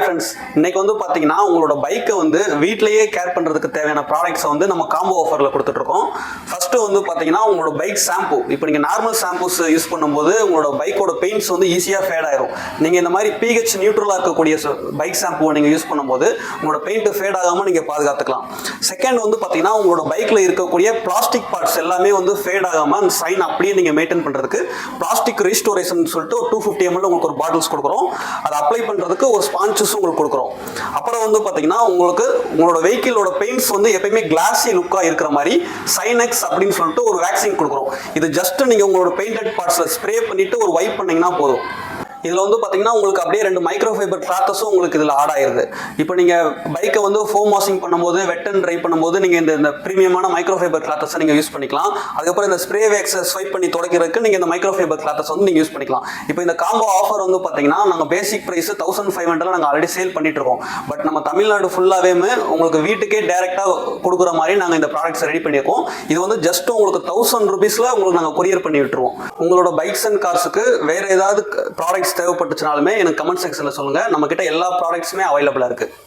Friends, இன்னைக்கு வந்து பார்த்தீங்கன்னா உங்களோட பைக்கை வந்து வீட்டிலேயே கேர் பண்ணுறதுக்கு தேவையான ப்ராடக்ட்ஸை வந்து நம்ம காம்போ ஆஃபரில் கொடுத்துட்ருக்கோம். ஃபஸ்ட்டு வந்து பார்த்தீங்கன்னா உங்களோட பைக் ஷாம்பு. இப்போ நீங்கள் நார்மல் ஷாம்பூஸ் யூஸ் பண்ணும்போது உங்களோட பைக்கோட பெயிண்ட்ஸ் வந்து ஈஸியாக ஃபேட் ஆயிரும். நீங்கள் இந்த மாதிரி pH நியூட்ரலாக இருக்கக்கூடிய பைக் ஷாம்புவை நீங்கள் யூஸ் பண்ணும்போது உங்களோட பெயிண்ட் ஃபேட் ஆகாமல் நீங்கள் பாதுகாத்துக்கலாம். செகண்ட் வந்து பார்த்தீங்கன்னா உங்களோட பைக்கில் இருக்கக்கூடிய பிளாஸ்டிக் பார்ட்ஸ் எல்லாமே வந்து ஃபேட் ஆகாமல் அந்த சைன் அப்படியே நீங்கள் மெயின்டைன் பண்ணுறதுக்கு பிளாஸ்டிக் ரீஸ்டோரேஷன் சொல்லிட்டு ஒரு 250 ml உங்களுக்கு ஒரு பாட்டில்ஸ் கொடுக்குறோம். அதை அப்ளை பண்ணுறதுக்கு ஒரு ஸ்பான்சஸ் உங்களுக்கு கொடுக்குறோம். அப்புறம் வந்து பார்த்தீங்கன்னா உங்களோட வெஹிக்கிளோட பெயிண்ட்ஸ் வந்து எப்பயுமே கிளாஸி லுக்காக இருக்கிற மாதிரி சைனெக்ஸ் அப்படின்னு சொல்லிட்டு ஒரு வேக்சின் கொடுக்குறோம். இது ஜஸ்ட் நீங்கள் உங்களோட பெயிண்டட் பார்ட்ஸில் ஸ்ப்ரே பண்ணிட்டு ஒரு வைப் பண்ணீங்கன்னா போதும். இதில் வந்து பார்த்தீங்கன்னா உங்களுக்கு அப்படியே 2 மைக்ரோ ஃபைபர் கிளாத்தஸும் உங்களுக்கு இதில் ஆட் ஆயிருது. இப்போ நீங்கள் பைக்கை வந்து ஃபோம் வாஷிங் பண்ணும்போது வெட் அண்ட் ட்ரை பண்ணும்போது நீங்கள் இந்த ப்ரீமியமான மைக்ரோ ஃபைபர் கிளாத்தஸை நீங்கள் யூஸ் பண்ணிக்கலாம். அதுக்கப்புறம் இந்த ஸ்ப்ரே வேக்ஸை ஸ்வைப் பண்ணி துடைக்கிறதுக்கு நீங்கள் இந்த மைக்ரோ ஃபைபர் கிளாத்தஸ் வந்து நீங்கள் யூஸ் பண்ணிக்கலாம். இப்போ இந்த காம்போ ஆஃபர் வந்து பார்த்தீங்கன்னா நாங்கள் பேசிக் ப்ரைஸ் 1500 நாங்கள் ஆல்ரெடி சேல் பண்ணிட்டு இருக்கோம். பட் நம்ம தமிழ்நாடு ஃபுல்லாகவே உங்களுக்கு வீட்டுக்கே டேரெக்டாக கொடுக்குற மாதிரி நாங்கள் இந்த ப்ராடக்ட்ஸ் ரெடி பண்ணியிருக்கோம். இது வந்து ஜஸ்ட் உங்களுக்கு 1000 rupeesல உங்களுக்கு நாங்கள் கொரியர் பண்ணி விட்டுருவோம். உங்களோட பைக்ஸ் அண்ட் கார்ஸுக்கு வேறு ஏதாவது ப்ராடக்ட்ஸ் தேவைப்பட்டுச்சுனாலுமே எனக்கு கமெண்ட் செக்ஷனில் சொல்லுங்கள். நம்மக்கிட்ட எல்லா ப்ராடக்ட்ஸுமே அவைலபிளாக இருக்குது.